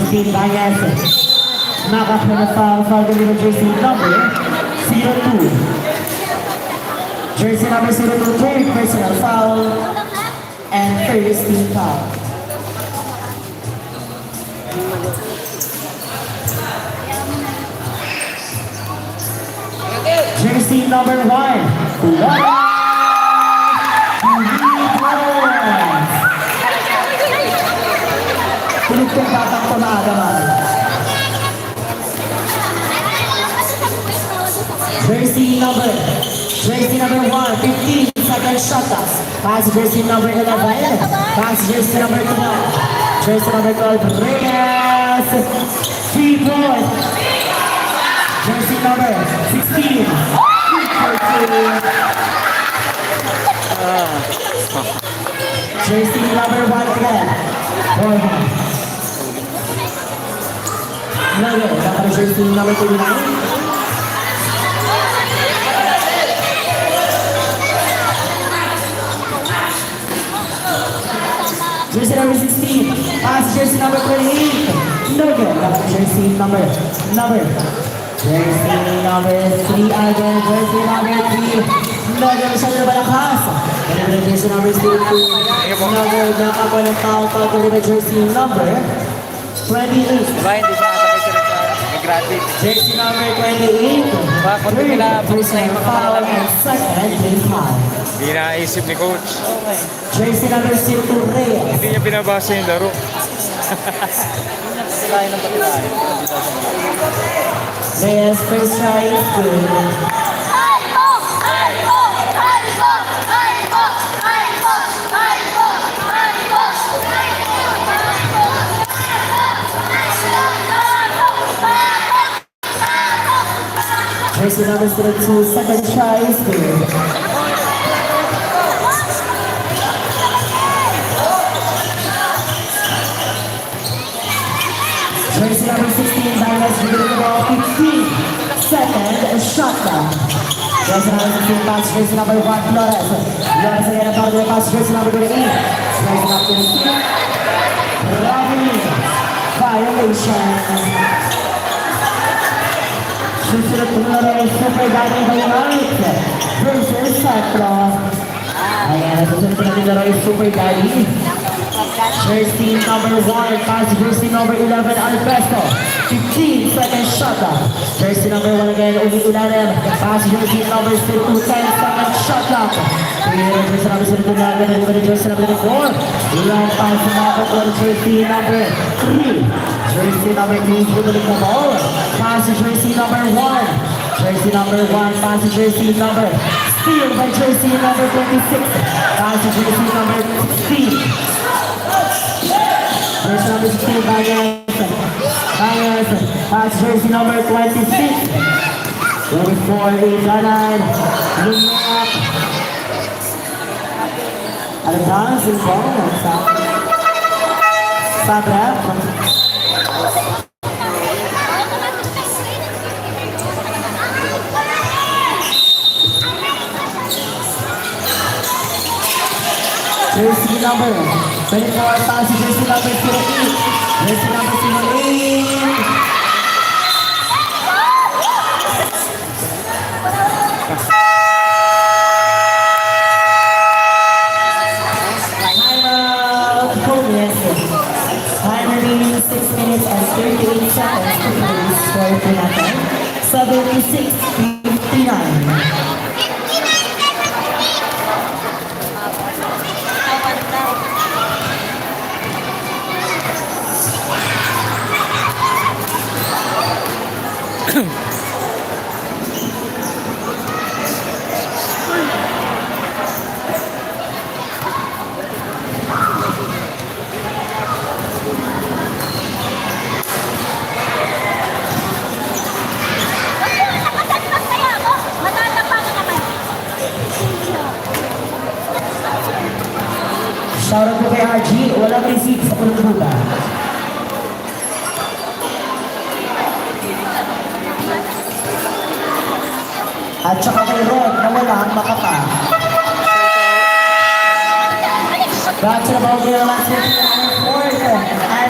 15 Bañez. Knock-off na foul delivered jersey number 02. Jersey number 02, third personal foul, and first team foul. Jersey number 1, tulog kong batang ko na agaman. Jersey number 1, 15 second shot clock. Pass jersey number 11. Pass jersey number 12. Jersey number 12, Reyes. 3 points. Jersey number 16. 3-4-2. Jersey number 1 again. 4 points. Dapat jersey number 29. Jersey number 16, pass jersey number 28. No good. Jersey number 3 again. Jersey number 3. No good. Masyado na balakas. Jersey number 2. No good. Nakapa ng foul delivered jersey number 28. Diba, hindi siya nakasabay sa gratis. Jersey number 28. Diba, kung hindi nila pulis na yung mga Foul malalaki. and second team foul. Hindi naisip ni coach. Jersey number 2, Reyes. Hindi niya binabasa yung laro. Patilayan ng patilayan. Reyes first try is good. Jersey number 2, second try is good. Jersey number 16, Bañez with the ball, 15 second shot clock. Jersey number 16, pass jersey number 1, Flores. Flores again about the pass jersey number 28. Jersey number 26. Robbery. Violation. Susunod po na rin Super Daddy Dynamite versus Setro. Ayan, susunod po natin na rin Super Daddy. Jersey number 1, pass jersey number 11, Alberto. 15 second shot. Jersey number 1 again, Uli Ulanem. Pass jersey number 2, 10 second shot. Jersey number 2 again, jersey number 4. Ilang pass na jersey number 3. Jersey number 3, putulik na ball. Pass jersey number 1. Jersey number 1, pass jersey number. Steal by jersey number 26. Pass jersey number 16. Jersey number 16, Bañez. Pass jersey number 26. 24, Itanan. Lumiak. Alabang, Silbong. Sabrap. Jersey number 24, pass jersey number 08. Jersey number 08. Timeout, Gomez. Time remaining 6 minutes and 38 seconds to finish score for nothing. 76-59. Shoutout po kay RG, walang receipt sa pulbuta. At saka kay Rod na walang makapa. Back to the ball game, last 4th.